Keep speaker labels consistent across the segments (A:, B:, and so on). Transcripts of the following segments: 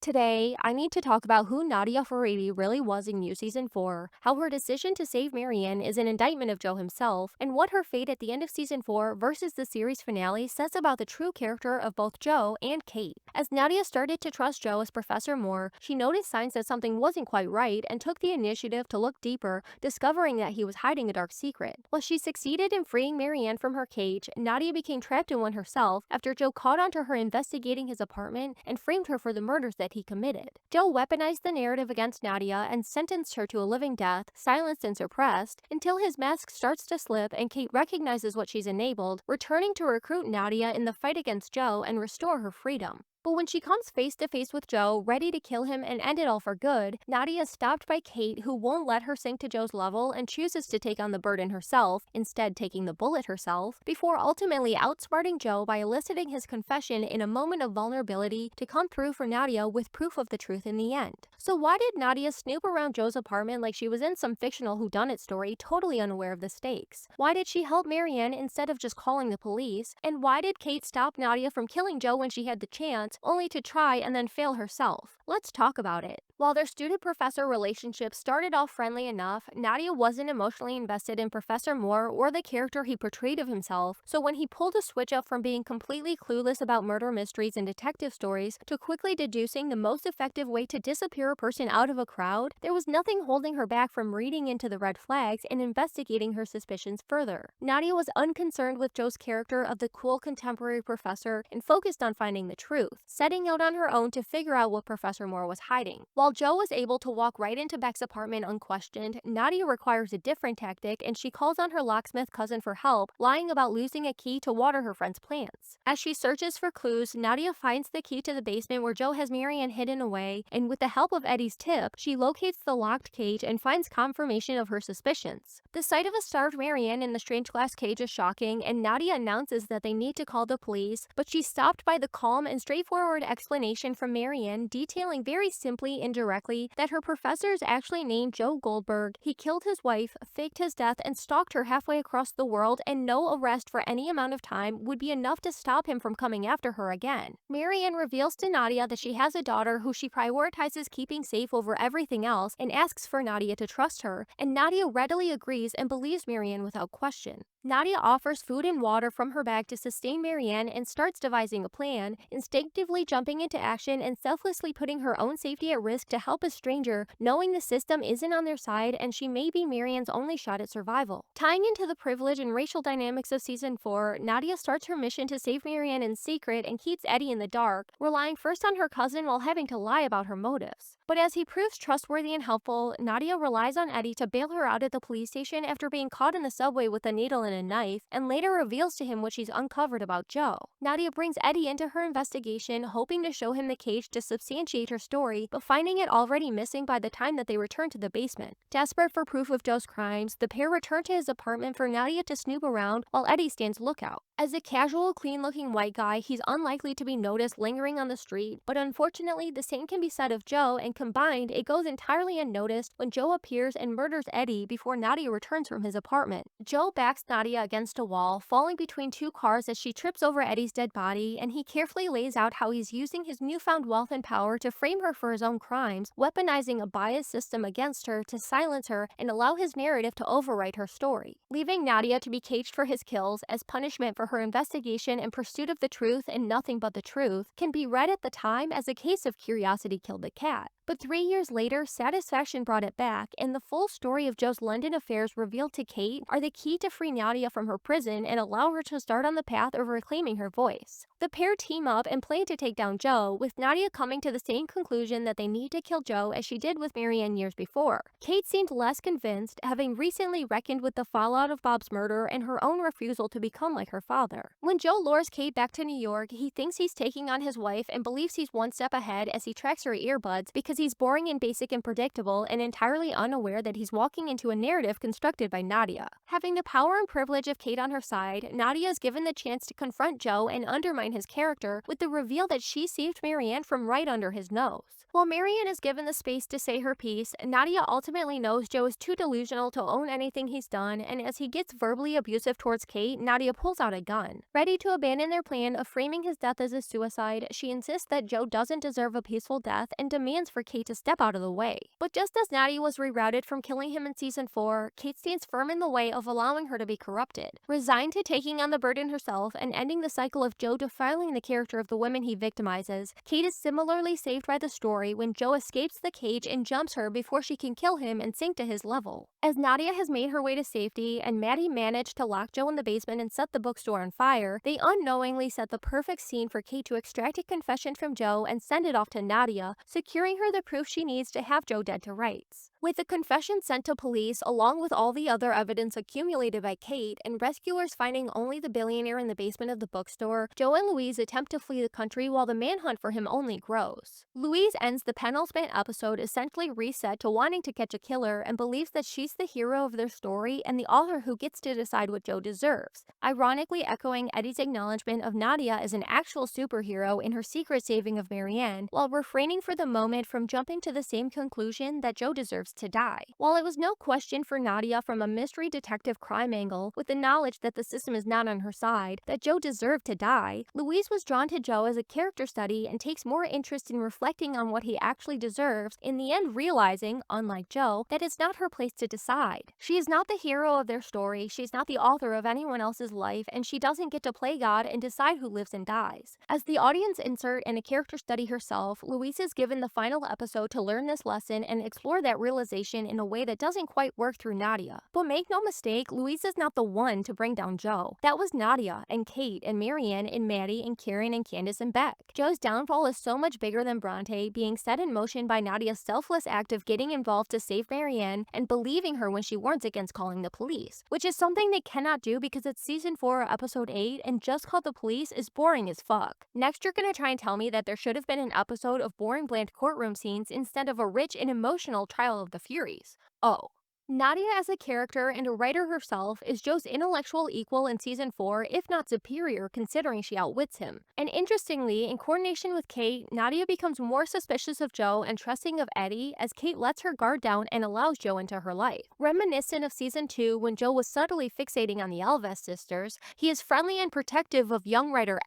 A: Today, I need to talk about who Nadia Fareedi really was in You Season 4, how her decision to save Marianne is an indictment of Joe himself, and what her fate at the end of Season 4 versus the series finale says about the true character of both Joe and Kate. As Nadia started to trust Joe as Professor Moore, she noticed signs that something wasn't quite right and took the initiative to look deeper, discovering that he was hiding a dark secret. While she succeeded in freeing Marianne from her cage, Nadia became trapped in one herself after Joe caught onto her investigating his apartment and framed her for the murders that he committed. Joe weaponized the narrative against Nadia and sentenced her to a living death, silenced and suppressed, until his mask starts to slip and Kate recognizes what she's enabled, returning to recruit Nadia in the fight against Joe and restore her freedom. But when she comes face to face with Joe, ready to kill him and end it all for good, Nadia is stopped by Kate, who won't let her sink to Joe's level and chooses to take on the burden herself, instead taking the bullet herself, before ultimately outsmarting Joe by eliciting his confession in a moment of vulnerability to come through for Nadia with proof of the truth in the end. So why did Nadia snoop around Joe's apartment like she was in some fictional whodunit story, totally unaware of the stakes? Why did she help Marianne instead of just calling the police? And why did Kate stop Nadia from killing Joe when she had the chance, only to try and then fail herself? Let's talk about it. While their student-professor relationship started off friendly enough, Nadia wasn't emotionally invested in Professor Moore or the character he portrayed of himself, so when he pulled a switch up from being completely clueless about murder mysteries and detective stories to quickly deducing the most effective way to disappear a person out of a crowd, there was nothing holding her back from reading into the red flags and investigating her suspicions further. Nadia was unconcerned with Joe's character of the cool contemporary professor and focused on finding the truth, setting out on her own to figure out what Professor Moore was hiding. While Joe was able to walk right into Beck's apartment unquestioned, Nadia requires a different tactic and she calls on her locksmith cousin for help, lying about losing a key to water her friend's plants. As she searches for clues, Nadia finds the key to the basement where Joe has Marianne hidden away, and with the help of Eddie's tip, she locates the locked cage and finds confirmation of her suspicions. The sight of a starved Marianne in the strange glass cage is shocking, and Nadia announces that they need to call the police, but she's stopped by the calm and straightforward explanation from Marianne, detailing very simply and directly that her professor is actually named Joe Goldberg. He killed his wife, faked his death, and stalked her halfway across the world, and no arrest for any amount of time would be enough to stop him from coming after her again. Marianne reveals to Nadia that she has a daughter who she prioritizes keeping safe over everything else and asks for Nadia to trust her, and Nadia readily agrees and believes Marianne without question. Nadia offers food and water from her bag to sustain Marianne and starts devising a plan, instinctively jumping into action and selflessly putting her own safety at risk to help a stranger, knowing the system isn't on their side and she may be Marianne's only shot at survival. Tying into the privilege and racial dynamics of Season 4, Nadia starts her mission to save Marianne in secret and keeps Eddie in the dark, relying first on her cousin while having to lie about her motives. But as he proves trustworthy and helpful, Nadia relies on Eddie to bail her out at the police station after being caught in the subway with a needle and a knife, and later reveals to him what she's uncovered about Joe. Nadia brings Eddie into her investigation, hoping to show him the cage to substantiate her story, but finding it already missing by the time that they return to the basement. Desperate for proof of Joe's crimes, the pair return to his apartment for Nadia to snoop around while Eddie stands lookout. As a casual, clean-looking white guy, he's unlikely to be noticed lingering on the street, but unfortunately, the same can be said of Joe, and combined, it goes entirely unnoticed when Joe appears and murders Eddie before Nadia returns from his apartment. Joe backs Nadia against a wall, falling between two cars as she trips over Eddie's dead body, and he carefully lays out how he's using his newfound wealth and power to frame her for his own crimes, weaponizing a biased system against her to silence her and allow his narrative to overwrite her story. Leaving Nadia to be caged for his kills as punishment for her investigation and pursuit of the truth and nothing but the truth can be read at the time as a case of curiosity killed the cat. But 3 years later, satisfaction brought it back, and the full story of Joe's London affairs revealed to Kate are the key to free Nadia from her prison and allow her to start on the path of reclaiming her voice. The pair team up and plan to take down Joe, with Nadia coming to the same conclusion that they need to kill Joe as she did with Marianne years before. Kate seemed less convinced, having recently reckoned with the fallout of Bob's murder and her own refusal to become like her father. When Joe lures Kate back to New York, he thinks he's taking on his wife and believes he's one step ahead as he tracks her earbuds because he's boring and basic and predictable and entirely unaware that he's walking into a narrative constructed by Nadia. Having the power and privilege of Kate on her side, Nadia is given the chance to confront Joe and undermine redefine his character with the reveal that she saved Marianne from right under his nose. While Marianne is given the space to say her piece, Nadia ultimately knows Joe is too delusional to own anything he's done, and as he gets verbally abusive towards Kate, Nadia pulls out a gun. Ready to abandon their plan of framing his death as a suicide, she insists that Joe doesn't deserve a peaceful death and demands for Kate to step out of the way. But just as Nadia was rerouted from killing him in season 4, Kate stands firm in the way of allowing her to be corrupted. Resigned to taking on the burden herself and ending the cycle of Joe defiling the character of the women he victimizes, Kate is similarly saved by the story when Joe escapes the cage and jumps her before she can kill him and sink to his level. As Nadia has made her way to safety and Maddie managed to lock Joe in the basement and set the bookstore on fire, they unknowingly set the perfect scene for Kate to extract a confession from Joe and send it off to Nadia, securing her the proof she needs to have Joe dead to rights. With the confession sent to police, along with all the other evidence accumulated by Kate, and rescuers finding only the billionaire in the basement of the bookstore, Joe and Louise attempt to flee the country while the manhunt for him only grows. Louise ends the penultimate episode essentially reset to wanting to catch a killer and believes that she's the hero of their story and the author who gets to decide what Joe deserves, ironically echoing Eddie's acknowledgement of Nadia as an actual superhero in her secret saving of Marianne, while refraining for the moment from jumping to the same conclusion that Joe deserves to die. While it was no question for Nadia from a mystery detective crime angle, with the knowledge that the system is not on her side, that Joe deserved to die, Louise was drawn to Joe as a character study and takes more interest in reflecting on what he actually deserves, in the end realizing, unlike Joe, that it's not her place to decide. She is not the hero of their story, she's not the author of anyone else's life, and she doesn't get to play God and decide who lives and dies. As the audience insert and a character study herself, Louise is given the final episode to learn this lesson and explore that realization in a way that doesn't quite work through Nadia. But make no mistake, Louise is not the one to bring down Joe. That was Nadia, and Kate, and Marianne, and Maddie, and Karen, and Candace, and Beck. Joe's downfall is so much bigger than Bronte, being set in motion by Nadia's selfless act of getting involved to save Marianne and believing her when she warns against calling the police, which is something they cannot do because it's season 4, episode 8, and just call the police is boring as fuck. Next, you're gonna try and tell me that there should have been an episode of boring bland courtroom scenes instead of a rich and emotional trial of the Furies. Oh. Nadia as a character and a writer herself is Joe's intellectual equal in season 4, if not superior considering she outwits him. And interestingly, in coordination with Kate, Nadia becomes more suspicious of Joe and trusting of Eddie as Kate lets her guard down and allows Joe into her life. Reminiscent of season 2 when Joe was subtly fixating on the Alves sisters, he is friendly and protective of young writer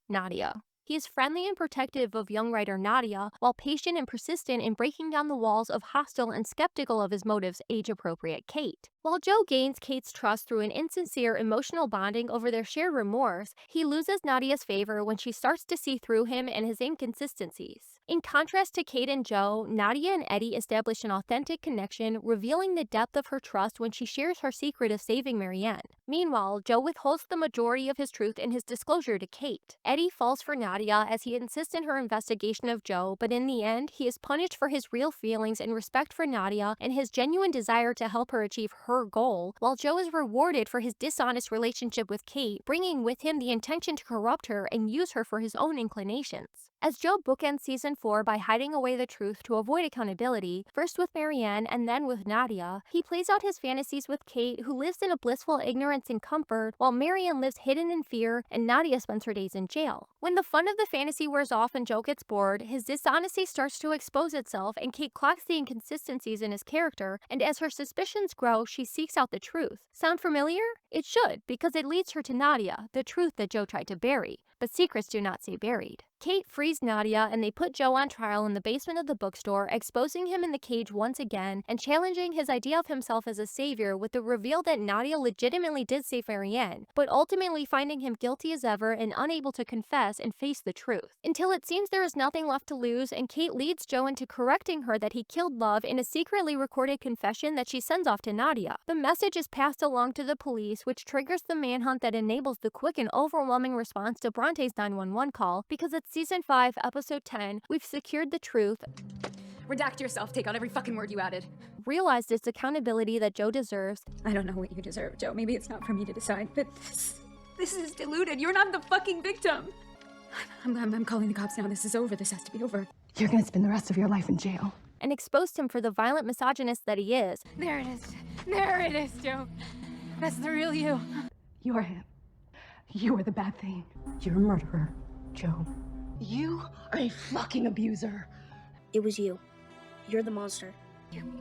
A: Nadia. He is friendly and protective of young writer Nadia, while patient and persistent in breaking down the walls of hostile and skeptical of his motives age-appropriate Kate. While Joe gains Kate's trust through an insincere emotional bonding over their shared remorse, he loses Nadia's favor when she starts to see through him and his inconsistencies. In contrast to Kate and Joe, Nadia and Eddie establish an authentic connection, revealing the depth of her trust when she shares her secret of saving Marianne. Meanwhile, Joe withholds the majority of his truth in his disclosure to Kate. Eddie falls for Nadia as he insists in her investigation of Joe, but in the end, he is punished for his real feelings and respect for Nadia and his genuine desire to help her achieve her goal, while Joe is rewarded for his dishonest relationship with Kate, bringing with him the intention to corrupt her and use her for his own inclinations. As Joe bookends season 4 by hiding away the truth to avoid accountability, first with Marianne and then with Nadia, he plays out his fantasies with Kate, who lives in a blissful ignorance and comfort, while Marianne lives hidden in fear and Nadia spends her days in jail. When the fun of the fantasy wears off and Joe gets bored, his dishonesty starts to expose itself and Kate clocks the inconsistencies in his character, and as her suspicions grow, she seeks out the truth. Sound familiar? It should, because it leads her to Nadia, the truth that Joe tried to bury. But secrets do not stay buried. Kate frees Nadia and they put Joe on trial in the basement of the bookstore, exposing him in the cage once again and challenging his idea of himself as a savior with the reveal that Nadia legitimately did save Marianne, but ultimately finding him guilty as ever and unable to confess and face the truth. Until it seems there is nothing left to lose, and Kate leads Joe into correcting her that he killed Love in a secretly recorded confession that she sends off to Nadia. The message is passed along to the police, which triggers the manhunt that enables the quick and overwhelming response to Bronte's 911 call, because it's season 5, episode 10, we've secured the truth.
B: Redact yourself, take out every fucking word you added.
A: Realized its accountability that Joe deserves.
B: I don't know what you deserve, Joe. Maybe it's not for me to decide, but this is deluded. You're not the fucking victim. I'm calling the cops now. This is over. This has to be over.
C: You're gonna spend the rest of your life in jail.
A: And exposed him for the violent misogynist that he is.
B: There it is. There it is, Joe. That's the real you.
C: You're him. You are the bad thing. You're a murderer, Joe. You are a fucking abuser.
D: It was you. You're the monster.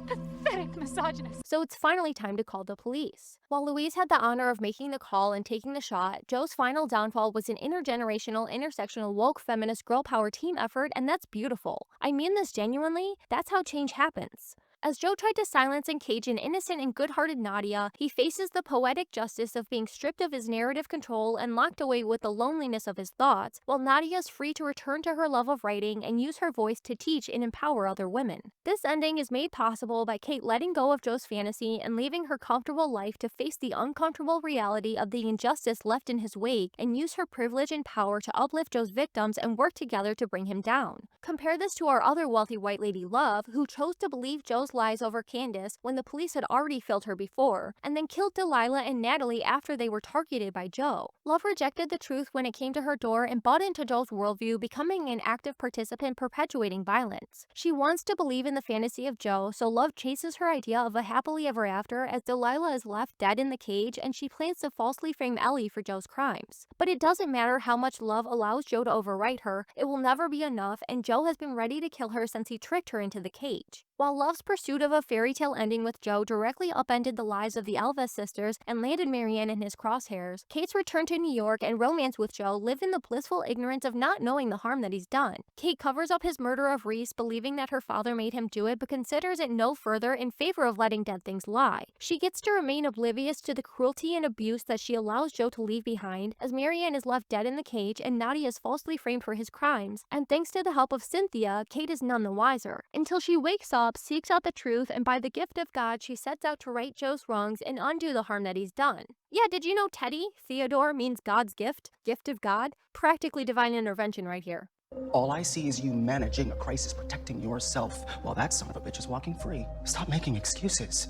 B: Pathetic misogynist.
A: So it's finally time to call the police. While Louise had the honor of making the call and taking the shot, Joe's final downfall was an intergenerational, intersectional, woke, feminist, girl power team effort, and that's beautiful. I mean this genuinely, that's how change happens. As Joe tried to silence and cage an innocent and good-hearted Nadia, he faces the poetic justice of being stripped of his narrative control and locked away with the loneliness of his thoughts, while Nadia is free to return to her love of writing and use her voice to teach and empower other women. This ending is made possible by Kate letting go of Joe's fantasy and leaving her comfortable life to face the uncomfortable reality of the injustice left in his wake and use her privilege and power to uplift Joe's victims and work together to bring him down. Compare this to our other wealthy white lady Love, who chose to believe Joe's lies over Candace when the police had already failed her before, and then killed Delilah and Natalie after they were targeted by Joe. Love rejected the truth when it came to her door and bought into Joe's worldview, becoming an active participant perpetuating violence. She wants to believe in the fantasy of Joe, so Love chases her idea of a happily ever after as Delilah is left dead in the cage and she plans to falsely frame Ellie for Joe's crimes. But it doesn't matter how much Love allows Joe to overwrite her, it will never be enough, and Joe has been ready to kill her since he tricked her into the cage. While Love's pursuit of a fairy tale ending with Joe directly upended the lives of the Elvis sisters and landed Marianne in his crosshairs, Kate's return to New York and romance with Joe live in the blissful ignorance of not knowing the harm that he's done. Kate covers up his murder of Reese, believing that her father made him do it, but considers it no further in favor of letting dead things lie. She gets to remain oblivious to the cruelty and abuse that she allows Joe to leave behind, as Marianne is left dead in the cage and Nadia is falsely framed for his crimes, and thanks to the help of Cynthia, Kate is none the wiser, until she wakes up, seeks out the truth, and by the gift of God, she sets out to right Joe's wrongs and undo the harm that he's done. Yeah, did you know Teddy, Theodore, means God's gift? Gift of God? Practically divine intervention right here.
E: All I see is you managing a crisis, protecting yourself, while that son of a bitch is walking free. Stop making excuses.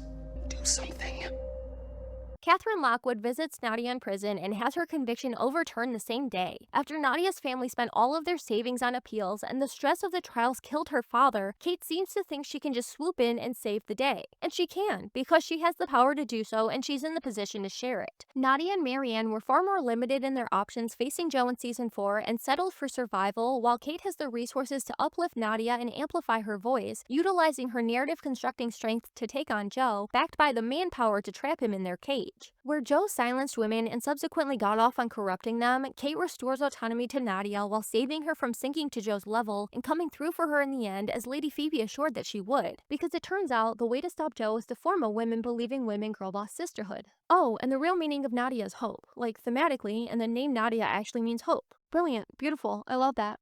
E: Do something.
A: Kate Lockwood visits Nadia in prison and has her conviction overturned the same day. After Nadia's family spent all of their savings on appeals and the stress of the trials killed her father, Kate seems to think she can just swoop in and save the day. And she can, because she has the power to do so and she's in the position to share it. Nadia and Marianne were far more limited in their options facing Joe in season 4 and settled for survival, while Kate has the resources to uplift Nadia and amplify her voice, utilizing her narrative constructing strength to take on Joe, backed by the manpower to trap him in their cage. Where Joe silenced women and subsequently got off on corrupting them, Kate restores autonomy to Nadia while saving her from sinking to Joe's level and coming through for her in the end, as Lady Phoebe assured that she would. Because it turns out the way to stop Joe is to form a women-believing women girl-boss sisterhood. Oh, and the real meaning of Nadia is hope. Like, thematically, and the name Nadia actually means hope. Brilliant. Beautiful. I love that.